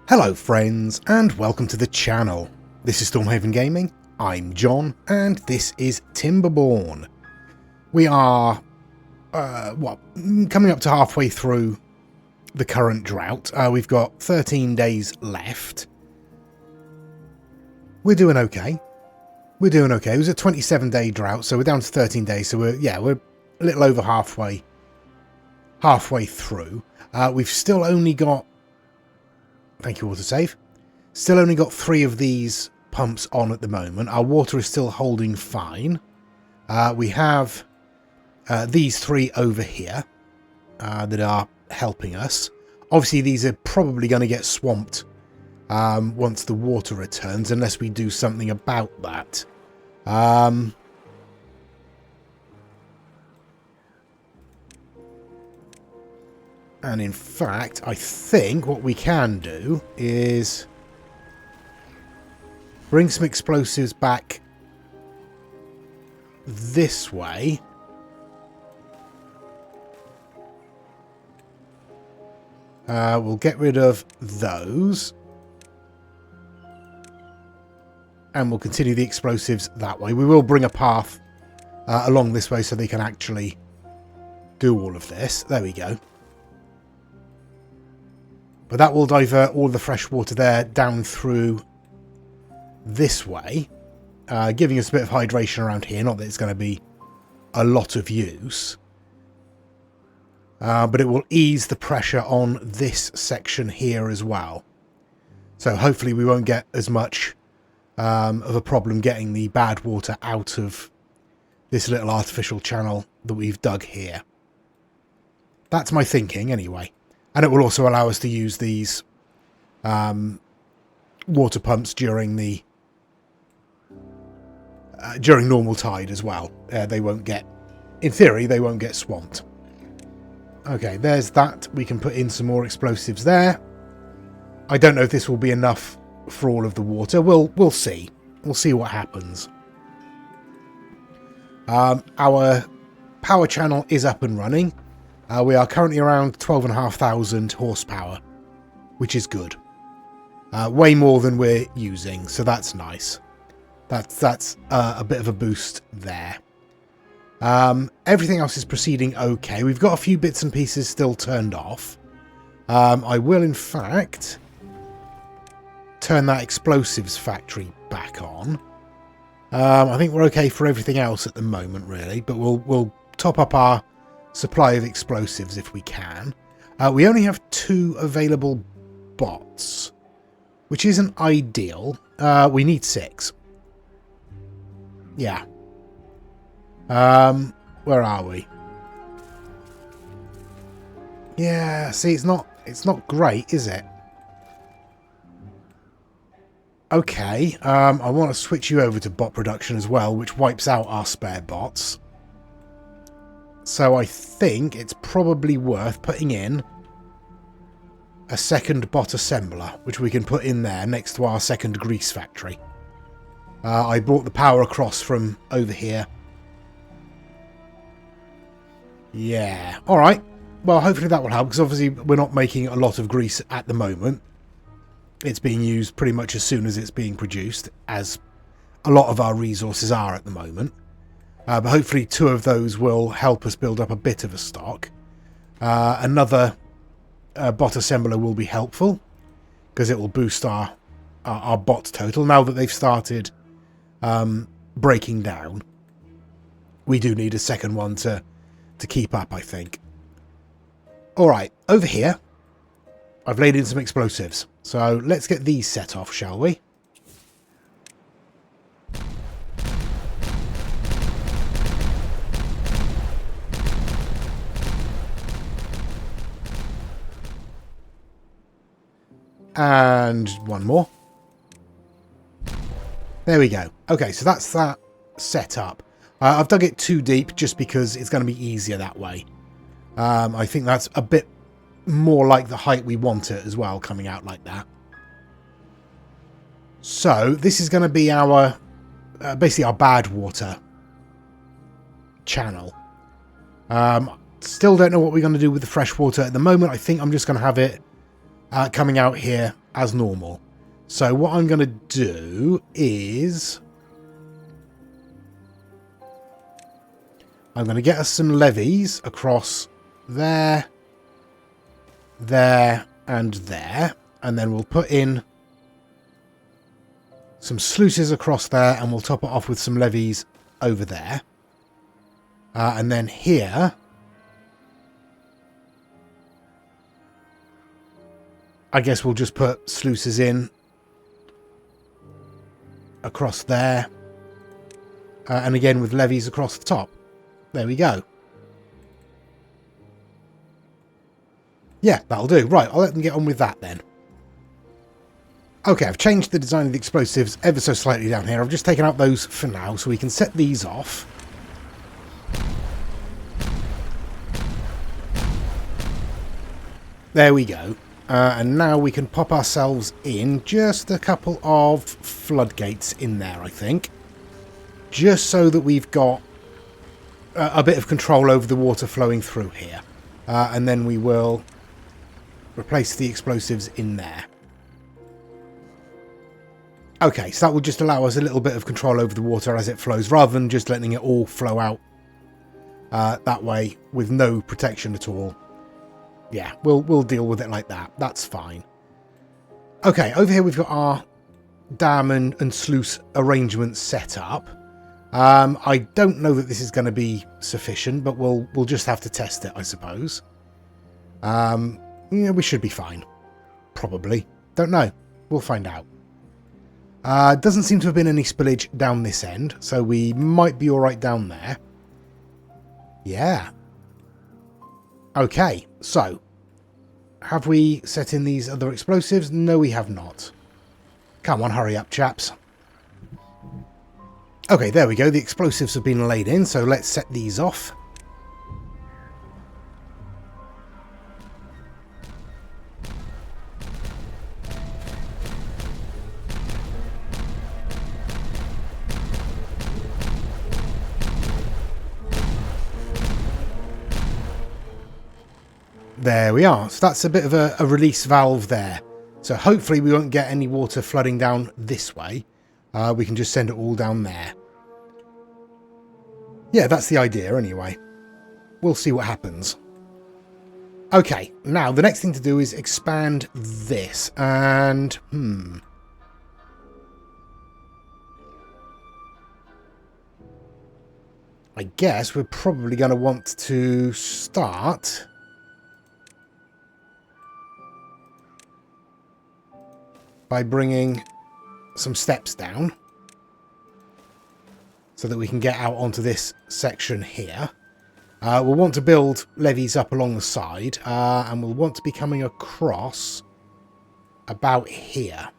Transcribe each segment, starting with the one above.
Hello friends, and welcome to the channel. This is Stormhaven Gaming, I'm John, and this is Timberborn. We are, coming up to halfway through the current drought. We've got 13 days left. We're doing okay. We're doing okay. It was a 27-day drought, so we're down to 13 days, so we're a little over halfway through. We've still only got, thank you, autosave. Still only got 3 of these pumps on at the moment. Our water is still holding fine. We have these 3 over here that are helping us. Obviously, these are probably going to get swamped once the water returns, unless we do something about that. And in fact, I think what we can do is bring some explosives back this way. We'll get rid of those. And we'll continue the explosives that way. We will bring a path along this way so they can actually do all of this. There we go. But that will divert all the fresh water there down through this way, giving us a bit of hydration around here. Not that it's going to be a lot of use, but it will ease the pressure on this section here as well. So hopefully we won't get as much of a problem getting the bad water out of this little artificial channel that we've dug here. That's my thinking anyway. And it will also allow us to use these water pumps during the during normal tide as well. They won't get, in theory, they won't get swamped. Okay, there's that. We can put in some more explosives there. I don't know if this will be enough for all of the water. We'll see. We'll see what happens. Our power channel is up and running. We are currently around 12,500 horsepower, which is good. Way more than we're using, so that's nice. That's a bit of a boost there. Everything else is proceeding okay. We've got a few bits and pieces still turned off. I will, in fact, turn that explosives factory back on. I think we're okay for everything else at the moment, really, but we'll top up our supply of explosives if we can. We only have 2 available bots, which isn't ideal. We need 6. Yeah. Where are we? Yeah, see, it's not great, is it? Okay, I want to switch you over to bot production as well, which wipes out our spare bots. So I think it's probably worth putting in a second bot assembler, which we can put in there next to our second grease factory. I brought the power across from over here. Yeah, alright. Well, hopefully that will help, because obviously we're not making a lot of grease at the moment. It's being used pretty much as soon as it's being produced, as a lot of our resources are at the moment. But hopefully 2 of those will help us build up a bit of a stock. Another bot assembler will be helpful, because it will boost our bot total. Now that they've started breaking down, we do need a second one to keep up, I think. Alright, over here, I've laid in some explosives. So let's get these set off, shall we? And one more. There we go. Okay, so that's that set up. I've dug it too deep just because it's going to be easier that way. I think that's a bit more like the height we want it as well, coming out like that. So this is going to be our basically our bad water channel. Still don't know what we're going to do with the fresh water at the moment. I think I'm just going to have it coming out here as normal. So what I'm going to do is I'm going to get us some levees across there, there, and there. And then we'll put in some sluices across there, and we'll top it off with some levees over there. And then here, I guess we'll just put sluices in across there. And again with levees across the top. There we go. Yeah, that'll do. Right, I'll let them get on with that then. Okay, I've changed the design of the explosives ever so slightly down here. I've just taken out those for now, so we can set these off. There we go. And now we can pop ourselves in just a couple of floodgates in there, I think. Just so that we've got a bit of control over the water flowing through here. And then we will replace the explosives in there. Okay, so that will just allow us a little bit of control over the water as it flows, rather than just letting it all flow out that way with no protection at all. Yeah, we'll deal with it like that. That's fine. Okay, over here we've got our dam and sluice arrangements set up. I don't know that this is going to be sufficient, but we'll just have to test it, I suppose. Yeah, we should be fine. Probably. Don't know. We'll find out. Doesn't seem to have been any spillage down this end, so we might be alright down there. Yeah. Okay, so have we set in these other explosives? No, we have not. Come on, hurry up, chaps. Okay, there we go. The explosives have been laid in, so let's set these off. There we are. So that's a bit of a release valve there. So hopefully we won't get any water flooding down this way. We can just send it all down there. Yeah, that's the idea anyway. We'll see what happens. Okay, now the next thing to do is expand this. And, I guess we're probably going to want to start by bringing some steps down so that we can get out onto this section here. We'll want to build levees up along the side, and we'll want to be coming across about here.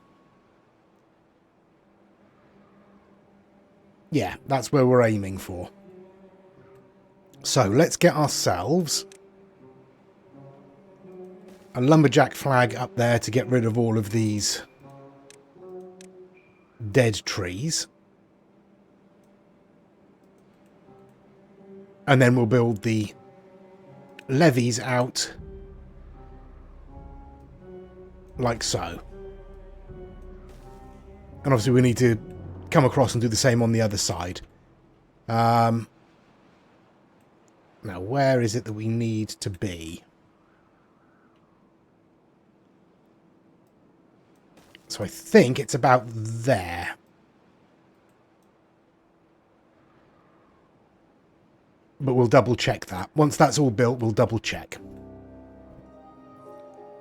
Yeah, that's where we're aiming for. So let's get ourselves a lumberjack flag up there to get rid of all of these dead trees. And then we'll build the levees out like so. And obviously we need to come across and do the same on the other side. Now, where is it that we need to be? So I think it's about there. But we'll double check that. Once that's all built, we'll double check.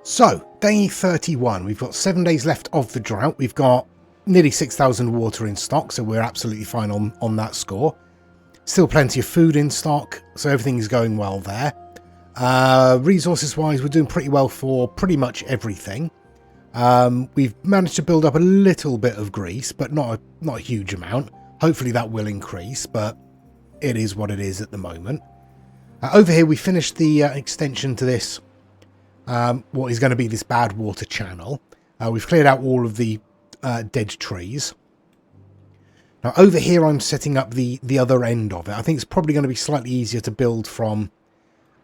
So, day 31. We've got 7 days left of the drought. We've got nearly 6,000 water in stock, so we're absolutely fine on that score. Still plenty of food in stock, so everything's going well there. Resources-wise, we're doing pretty well for pretty much everything. We've managed to build up a little bit of grease, but not a huge amount. Hopefully that will increase, but it is what it is at the moment. Over here we finished the extension to this, what is going to be this bad water channel. We've cleared out all of the dead trees. Now over here I'm setting up the other end of it. I think it's probably going to be slightly easier to build from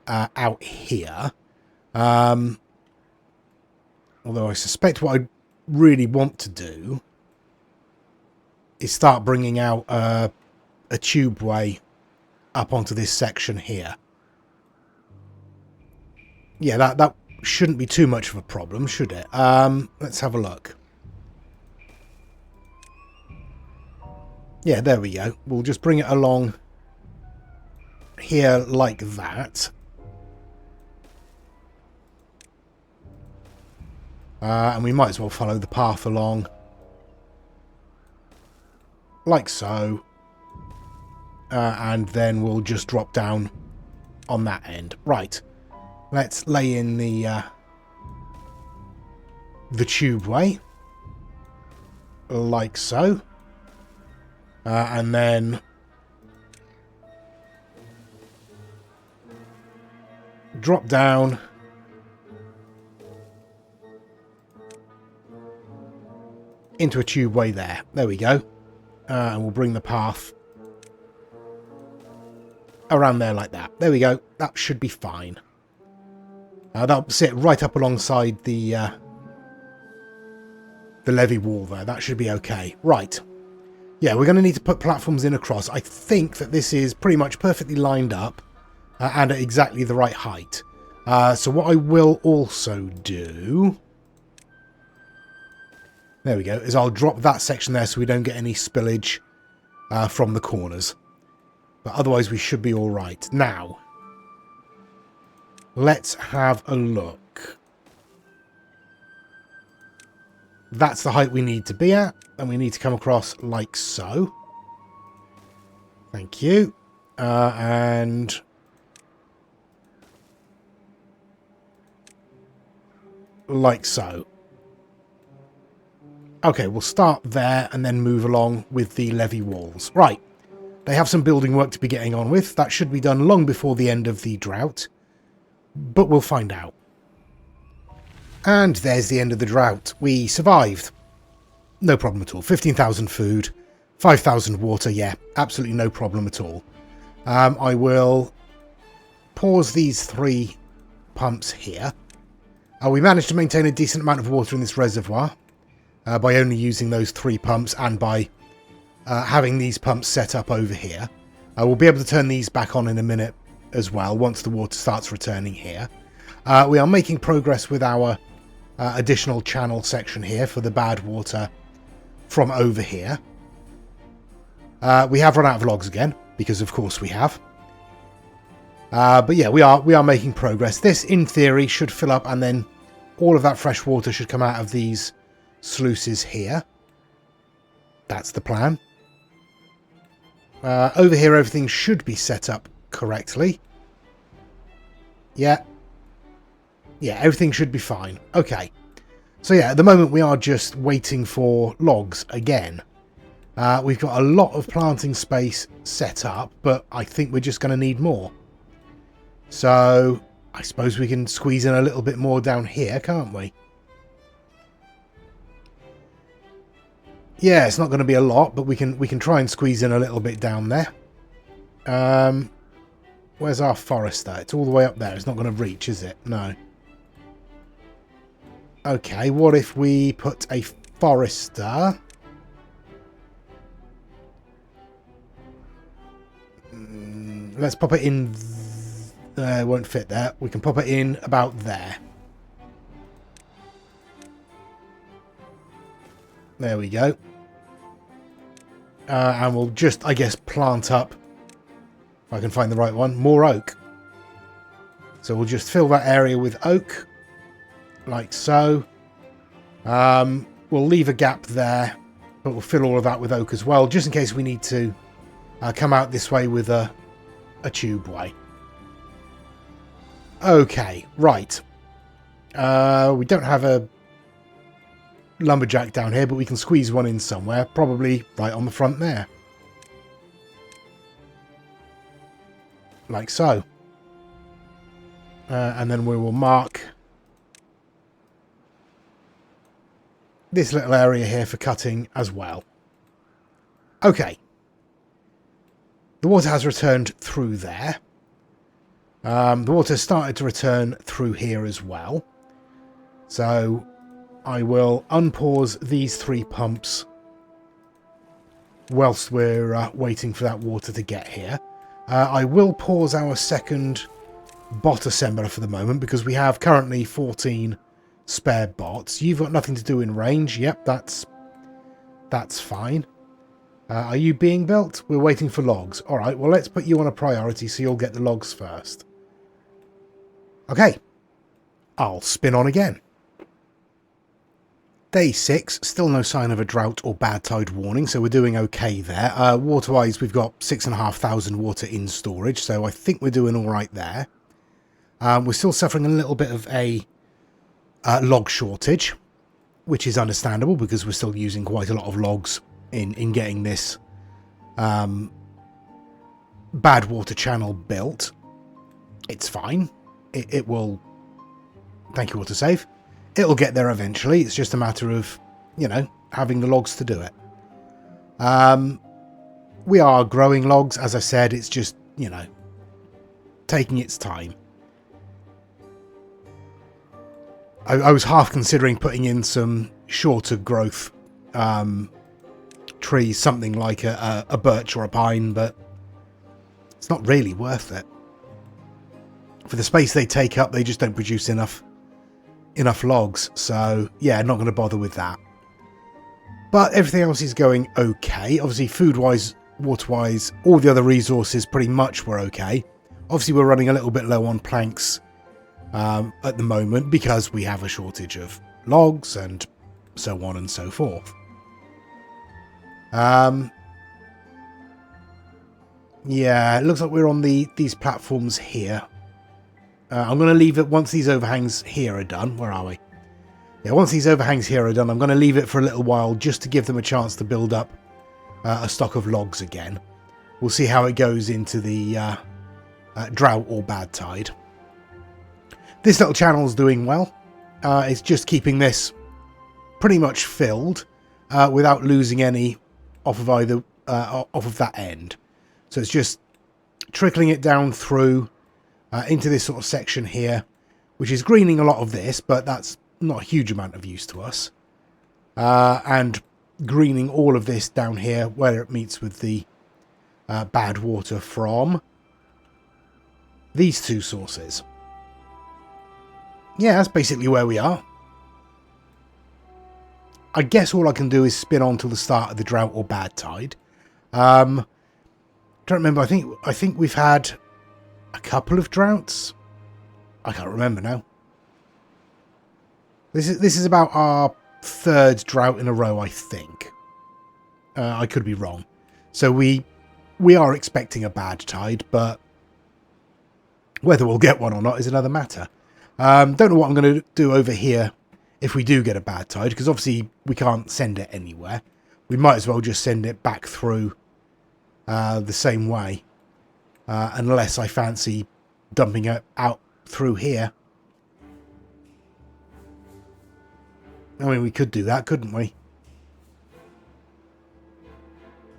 out here. Although I suspect what I really want to do is start bringing out a tubeway up onto this section here. Yeah, that shouldn't be too much of a problem, should it? Let's have a look. Yeah, there we go. We'll just bring it along here like that. And we might as well follow the path along. Like so. And then we'll just drop down on that end. Right. Let's lay in the tubeway. Like so. And then drop down into a tubeway there. There we go. And we'll bring the path around there like that. There we go. That should be fine. That'll sit right up alongside the levee wall there. That should be okay. Right. Yeah, we're going to need to put platforms in across. I think that this is pretty much perfectly lined up and at exactly the right height. So what I will also do... There we go. Is I'll drop that section there so we don't get any spillage from the corners. But otherwise we should be all right. Now, let's have a look. That's the height we need to be at. And we need to come across like so. Thank you. And like so. Okay, we'll start there and then move along with the levee walls. Right. They have some building work to be getting on with. That should be done long before the end of the drought. But we'll find out. And there's the end of the drought. We survived. No problem at all. 15,000 food, 5,000 water. Yeah, absolutely no problem at all. I will pause these 3 pumps here. We managed to maintain a decent amount of water in this reservoir by only using those 3 pumps and by having these pumps set up over here. We'll be able to turn these back on in a minute as well once the water starts returning here. We are making progress with our additional channel section here for the bad water from over here. We have run out of logs again, because of course we have. But yeah, we are making progress. This, in theory, should fill up, and then all of that fresh water should come out of these sluices here. That's the plan. Over here, everything should be set up correctly. Yeah. Yeah, everything should be fine. Okay. So yeah, at the moment we are just waiting for logs again. We've got a lot of planting space set up, but I think we're just going to need more. So I suppose we can squeeze in a little bit more down here, can't we? Yeah, it's not going to be a lot, but we can try and squeeze in a little bit down there. Where's our forester? It's all the way up there. It's not going to reach, is it? No. Okay, what if we put a forester? Let's pop it in. It won't fit there. We can pop it in about there. There we go. And we'll just, I guess, plant up, if I can find the right one, more oak. So we'll just fill that area with oak. Like so. We'll leave a gap there, but we'll fill all of that with oak as well, just in case we need to come out this way with a tubeway. Okay, right. We don't have a lumberjack down here, but we can squeeze one in somewhere, probably right on the front there. Like so. And then we will mark this little area here for cutting as well. Okay. The water has returned through there. The water started to return through here as well. So I will unpause these 3 pumps whilst we're waiting for that water to get here. I will pause our second bot assembler for the moment because we have currently 14 spare bots. You've got nothing to do in range. Yep, that's fine. Are you being built? We're waiting for logs. All right, well, let's put you on a priority so you'll get the logs first. Okay, I'll spin on again. Day 6, still no sign of a drought or bad tide warning, so we're doing okay there. Water-wise, we've got 6,500 water in storage, so I think we're doing all right there. We're still suffering a little bit of a log shortage, which is understandable because we're still using quite a lot of logs in getting this bad water channel built. It's fine. It will... Thank you, autosave. It'll get there eventually. It's just a matter of, you know, having the logs to do it. We are growing logs. As I said, it's just, you know, taking its time. I was half considering putting in some shorter growth trees, something like a birch or a pine, but it's not really worth it. For the space they take up, they just don't produce enough logs, so yeah, not going to bother with that. But everything else is going okay. Obviously, food-wise, water-wise, all the other resources pretty much were okay. Obviously, we're running a little bit low on planks at the moment because we have a shortage of logs and so on and so forth. Yeah, it looks like we're on these platforms here. I'm going to leave it once these overhangs here are done. Where are we? Yeah, once these overhangs here are done, I'm going to leave it for a little while just to give them a chance to build up a stock of logs again. We'll see how it goes into the drought or bad tide. This little channel's doing well. It's just keeping this pretty much filled without losing any off of either off of that end. So it's just trickling it down through into this sort of section here, which is greening a lot of this, but that's not a huge amount of use to us. And greening all of this down here where it meets with the bad water from these 2 sources. Yeah, that's basically where we are. I guess all I can do is spin on till the start of the drought or bad tide. Don't remember. I think we've had a couple of droughts. I can't remember now. This is about our 3rd drought in a row, I think. I could be wrong. So we are expecting a bad tide, but whether we'll get one or not is another matter. Don't know what I'm going to do over here if we do get a bad tide, because obviously we can't send it anywhere. We might as well just send it back through the same way. Unless I fancy dumping it out through here. I mean, we could do that, couldn't we?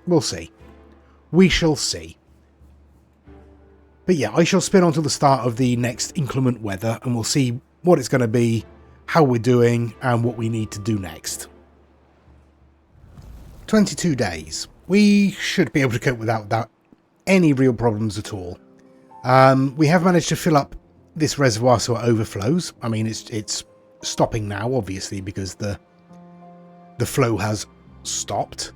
We'll see. We shall see. But yeah, I shall spin on to the start of the next inclement weather, and we'll see what it's going to be, how we're doing, and what we need to do next. 22 days. We should be able to cope without that. Any real problems at all. We have managed to fill up this reservoir so it overflows. I mean, it's stopping now, obviously, because the flow has stopped.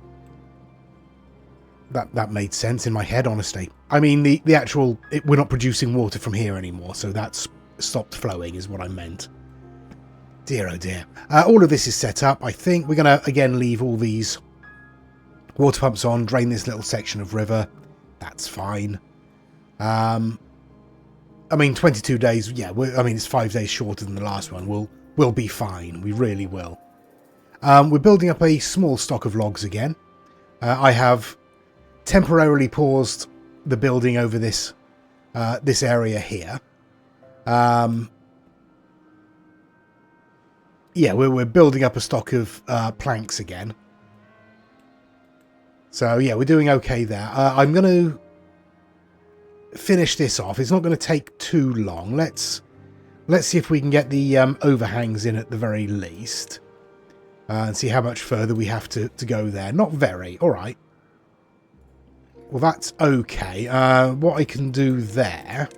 That made sense in my head, honestly. I mean, the actual... we're not producing water from here anymore, so that's stopped flowing is what I meant. Dear, oh dear. All of this is set up. I think we're going to, again, leave all these water pumps on, drain this little section of river. That's fine. I mean, 22 days, yeah, I mean, it's 5 days shorter than the last one. We'll be fine. We really will. We're building up a small stock of logs again. I have temporarily paused the building over this area here. Yeah, we're building up a stock of planks again. So yeah, we're doing okay there. I'm going to finish this off. It's not going to take too long. Let's see if we can get the overhangs in at the very least. and see how much further we have to go there. Not very. All right. Well, that's okay. What I can do there...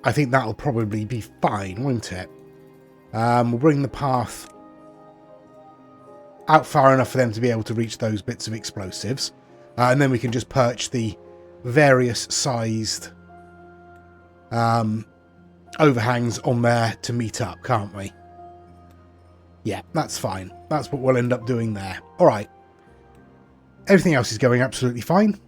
I think that'll probably be fine, won't it? We'll bring the path out far enough for them to be able to reach those bits of explosives. And then we can just perch the various sized overhangs on there to meet up, can't we? Yeah, that's fine. That's what we'll end up doing there. All right. Everything else is going absolutely fine.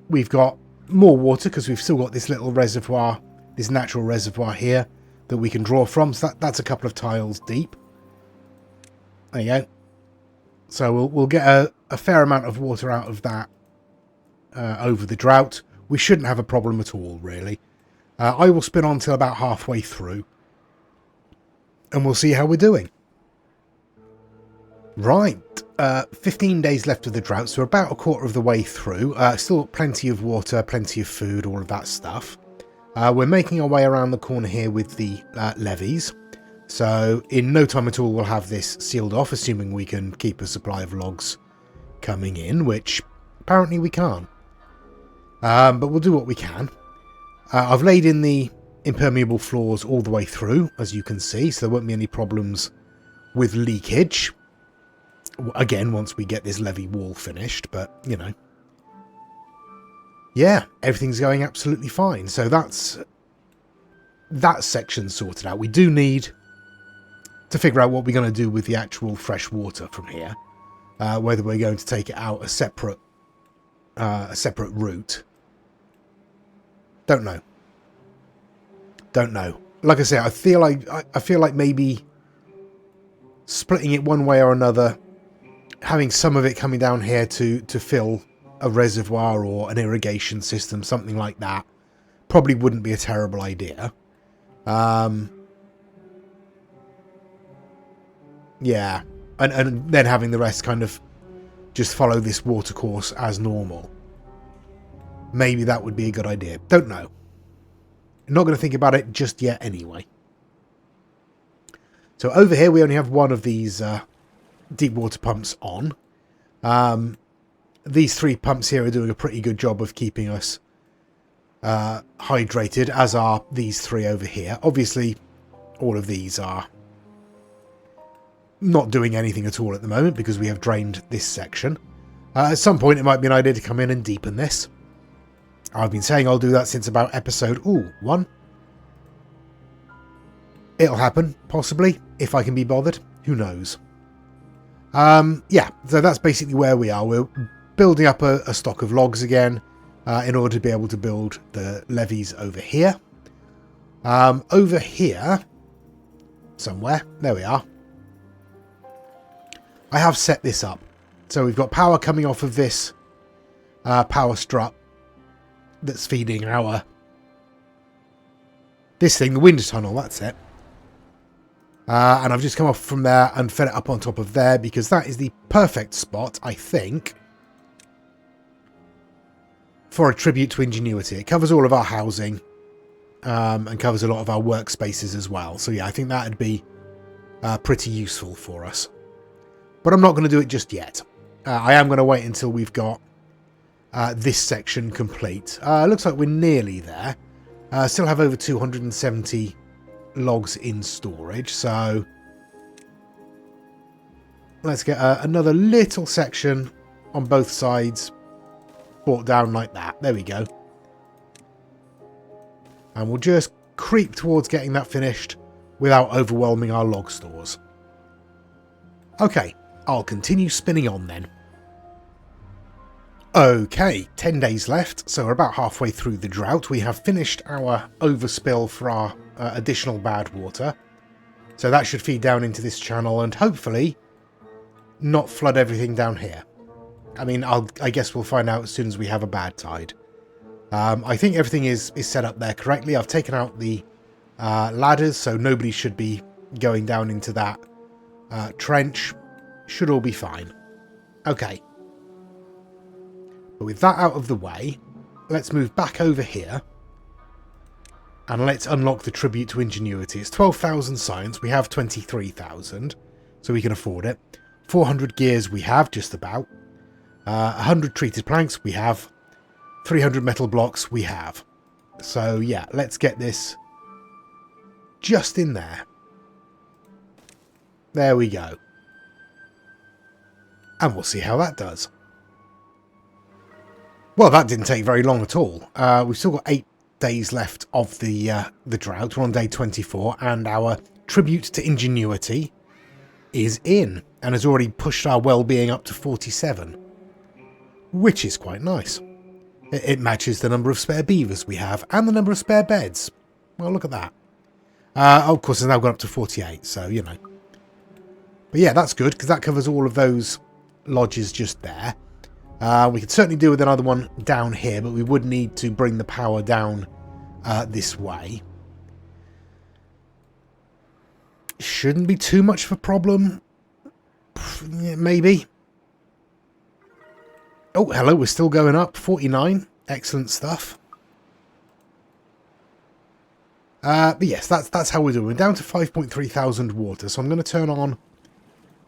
We've got more water because we've still got this little reservoir, this natural reservoir here that we can draw from. So that's a couple of tiles deep. There you go. So we'll get a fair amount of water out of that over the drought. We shouldn't have a problem at all, really. I will spin on till about halfway through. And we'll see how we're doing. Right. 15 days left of the drought, so we're about a quarter of the way through. Still plenty of water, plenty of food, all of that stuff. We're making our way around the corner here with the levees. So in no time at all we'll have this sealed off, assuming we can keep a supply of logs coming in, which apparently we can't. But we'll do what we can. I've laid in the impermeable floors all the way through, as you can see, so there won't be any problems with leakage. Again, once we get this levee wall finished, but, you know. Yeah, everything's going absolutely fine. So that's that section sorted out. We do need to figure out what we're going to do with the actual fresh water from here. Whether we're going to take it out a separate route. Don't know. Don't know. Like I say, I feel like maybe splitting it one way or another, having some of it coming down here to fill a reservoir or an irrigation system, something like that, probably wouldn't be a terrible idea. Yeah, and then having the rest kind of just follow this water course as normal. Maybe that would be a good idea. Don't know. I'm not going to think about it just yet anyway. So over here we only have one of these deep water pumps on. These 3 pumps here are doing a pretty good job of keeping us hydrated, as are these 3 over here. Obviously, all of these are not doing anything at all at the moment because we have drained this section. At some point, it might be an idea to come in and deepen this. I've been saying I'll do that since about episode 1. It'll happen, possibly, if I can be bothered. Who knows? Yeah, so that's basically where we are. We're building up a stock of logs again in order to be able to build the levees over here. Over here, somewhere, there we are. I have set this up. So we've got power coming off of this power strut that's feeding our... this thing, the wind tunnel, that's it. And I've just come off from there and fed it up on top of there because that is the perfect spot, I think, for a tribute to ingenuity. It covers all of our housing and covers a lot of our workspaces as well. So yeah, I think that would be pretty useful for us. But I'm not going to do it just yet. I am going to wait until we've got this section complete. Looks like we're nearly there. Still have over 270 logs in storage, so let's get another little section on both sides brought down like that. There we go. And we'll just creep towards getting that finished without overwhelming our log stores. Okay, I'll continue spinning on then. Okay, 10 days left, so we're about halfway through the drought. We have finished our overspill for our additional bad water. So that should feed down into this channel and hopefully not flood everything down here. I mean, I guess we'll find out as soon as we have a bad tide. I think everything is set up there correctly. I've taken out the ladders, so nobody should be going down into that trench. Should all be fine. Okay. But with that out of the way, let's move back over here. And let's unlock the Tribute to Ingenuity. It's 12,000 science. We have 23,000, so we can afford it. 400 gears we have, just about. 100 treated planks we have. 300 metal blocks we have. So yeah, let's get this just in there. There we go. And we'll see how that does. Well, that didn't take very long at all. We've still got 8 days left of the drought. We're on day 24, and our Tribute to Ingenuity is in and has already pushed our well-being up to 47, which is quite nice. It matches the number of spare beavers we have and the number of spare beds. Well, look at that. Of course, it's now gone up to 48, so, you know. But yeah, that's good, because that covers all of those lodges just there. We could certainly do with another one down here, but we would need to bring the power down this way. Shouldn't be too much of a problem. Maybe. Oh, hello, we're still going up. 49. Excellent stuff. But yes, that's how we're doing. We're down to 5.3 thousand water, so I'm going to turn on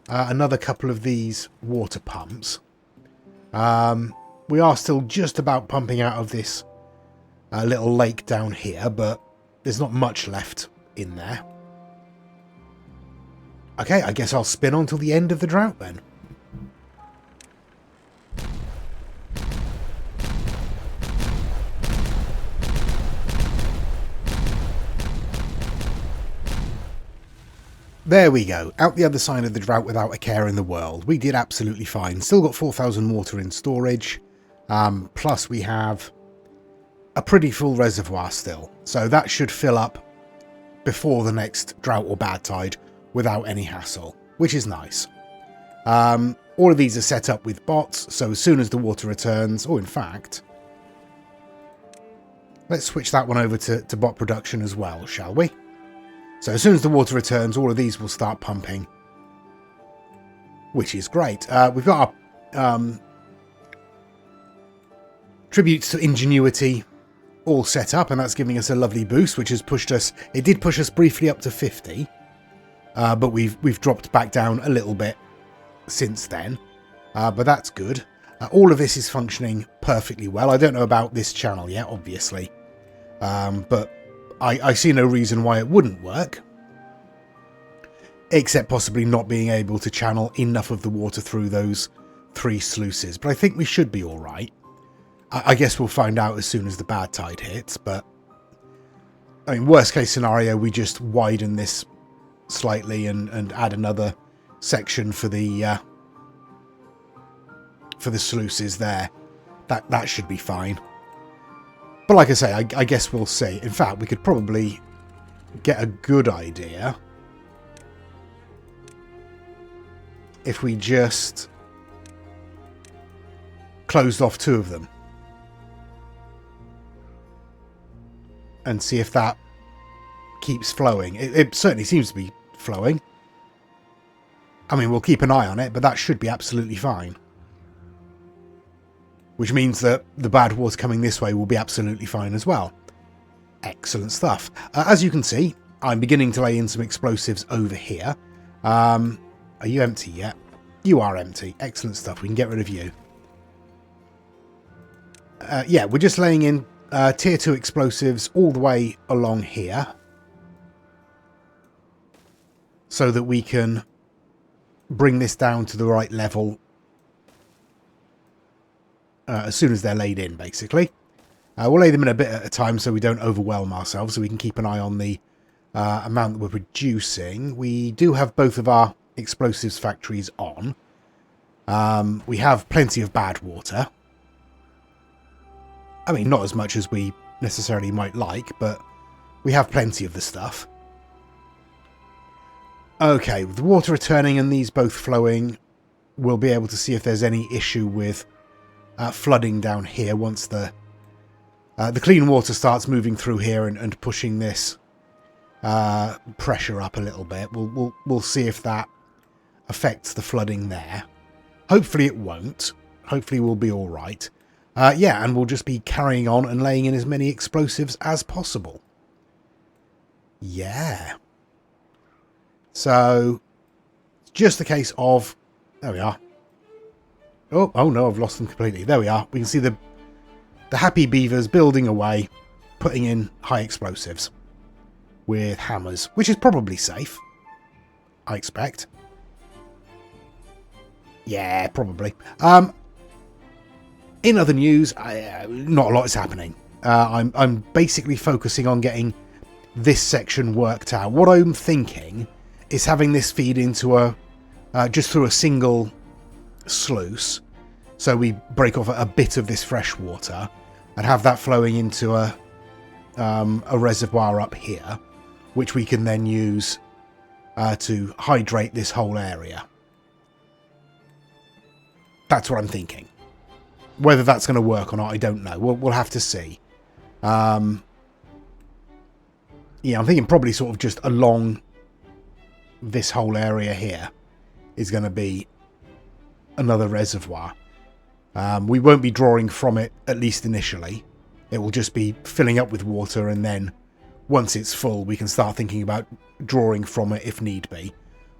another couple of these water pumps. We are still just about pumping out of this little lake down here, but there's not much left in there. Okay, I guess I'll spin on till the end of the drought then. There we go, out the other side of the drought without a care in the world. We did absolutely fine. Still got 4,000 water in storage, plus we have a pretty full reservoir still. So that should fill up before the next drought or bad tide without any hassle, which is nice. All of these are set up with bots, so as soon as the water returns, or in fact, let's switch that one over to bot production as well, shall we? So as soon as the water returns, all of these will start pumping, which is great. We've got our Tributes to Ingenuity all set up, and that's giving us a lovely boost, which has pushed us... It did push us briefly up to 50, but we've dropped back down a little bit since then, but that's good. All of this is functioning perfectly well. I don't know about this channel yet, obviously, but I see no reason why it wouldn't work, except possibly not being able to channel enough of the water through those 3 sluices. But I think we should be all right. I guess we'll find out as soon as the bad tide hits, but I mean, worst case scenario, we just widen this slightly and add another section for the sluices there. That should be fine. But like I say, I guess we'll see. In fact, we could probably get a good idea if we just closed off 2 of them. And see if that keeps flowing. It certainly seems to be flowing. I mean, we'll keep an eye on it, but that should be absolutely fine. Which means that the bad water coming this way will be absolutely fine as well. Excellent stuff. As you can see, I'm beginning to lay in some explosives over here. Are you empty yet? You are empty. Excellent stuff. We can get rid of you. Yeah, we're just laying in tier 2 explosives all the way along here, so that we can bring this down to the right level as soon as they're laid in, basically. We'll lay them in a bit at a time so we don't overwhelm ourselves, so we can keep an eye on the amount that we're producing. We do have both of our explosives factories on. We have plenty of bad water. I mean, not as much as we necessarily might like, but we have plenty of the stuff. Okay, with the water returning and these both flowing, we'll be able to see if there's any issue with flooding down here once the clean water starts moving through here and pushing this pressure up a little bit. We'll see if that affects the flooding there. Hopefully it won't. Hopefully we'll be all right. Yeah, and we'll just be carrying on and laying in as many explosives as possible. Yeah. So, it's just a case of... There we are. Oh no, I've lost them completely. There we are. We can see the happy beavers building away, putting in high explosives with hammers, which is probably safe, I expect. Yeah, probably. In other news, not a lot is happening. I'm basically focusing on getting this section worked out. What I'm thinking is having this feed into a just through a single sluice, so we break off a bit of this fresh water and have that flowing into a reservoir up here, which we can then use to hydrate this whole area. That's what I'm thinking. Whether that's going to work or not, I don't know. We'll have to see. Yeah, I'm thinking probably sort of just along this whole area here is going to be another reservoir. We won't be drawing from it, at least initially. It will just be filling up with water, and then once it's full, we can start thinking about drawing from it if need be.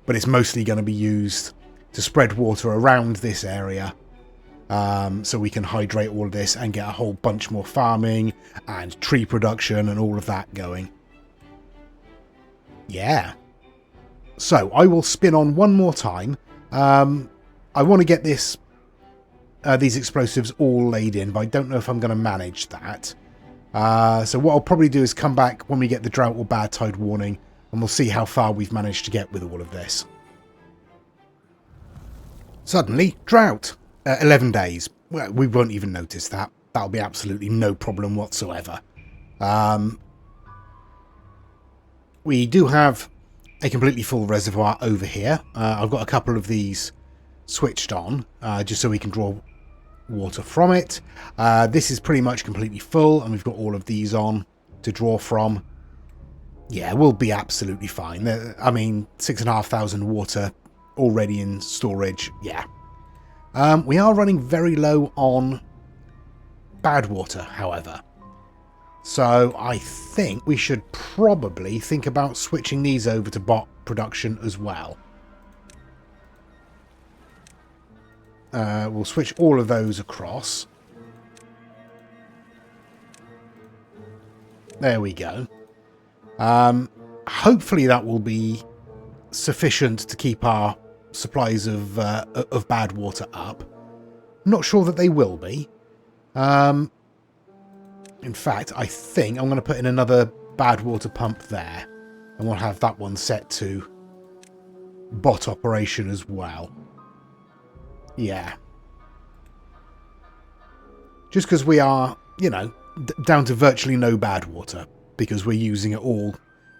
But it's mostly going to be used to spread water around this area, so we can hydrate all of this and get a whole bunch more farming and tree production and all of that going. Yeah. So I will spin on one more time. I want to get this these explosives all laid in, but I don't know if I'm going to manage that. So what I'll probably do is come back when we get the drought or bad tide warning, and we'll see how far we've managed to get with all of this. Suddenly, drought. 11 days. Well, we won't even notice that. That'll be absolutely no problem whatsoever. We do have a completely full reservoir over here. I've got a couple of these switched on, just so we can draw water from it. This is pretty much completely full, and we've got all of these on to draw from. Yeah, we'll be absolutely fine. I mean, 6,500 water already in storage. Yeah. We are running very low on bad water, however. So I think we should probably think about switching these over to bot production as well. We'll switch all of those across. There we go. Hopefully that will be sufficient to keep our supplies of bad water up. Not sure that they will be. In fact, I think I'm going to put in another bad water pump there, and we'll have that one set to bot operation as well. Yeah. Just because we are, you know, down to virtually no bad water, because we're using it all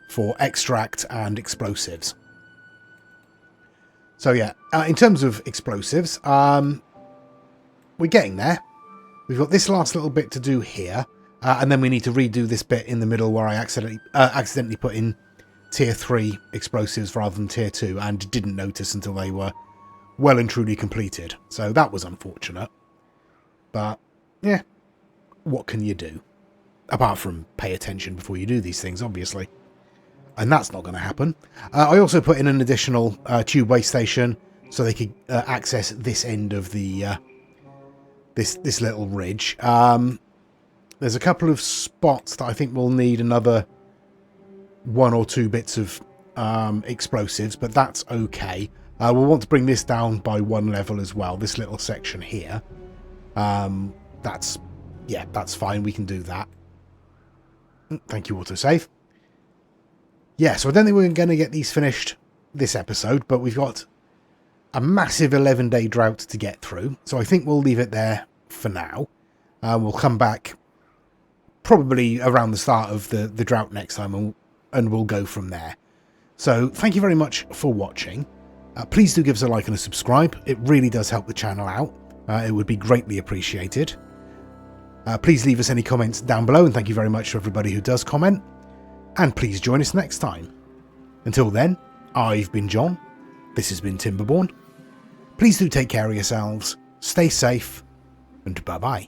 for extract and explosives. So yeah, in terms of explosives, we're getting there. We've got this last little bit to do here, and then we need to redo this bit in the middle where I accidentally put in tier 3 explosives rather than tier 2, and didn't notice until they were well and truly completed. So that was unfortunate. But yeah, what can you do? Apart from pay attention before you do these things, obviously. And that's not going to happen. I also put in an additional tube way station so they could access this end of the this little ridge. There's a couple of spots that I think will need another 1 or 2 bits of explosives, but that's okay. We'll want to bring this down by 1 level as well, this little section here. That's fine, we can do that. Thank you, autosave. Yeah, so I don't think we're going to get these finished this episode, but we've got a massive 11-day drought to get through, so I think we'll leave it there for now. We'll come back probably around the start of the drought next time, and we'll go from there. So thank you very much for watching. Please do give us a like and a subscribe. It really does help the channel out. It would be greatly appreciated. Please leave us any comments down below, and thank you very much to everybody who does comment. And please join us next time. Until then, I've been John. This has been Timberborn. Please do take care of yourselves, stay safe, and bye-bye.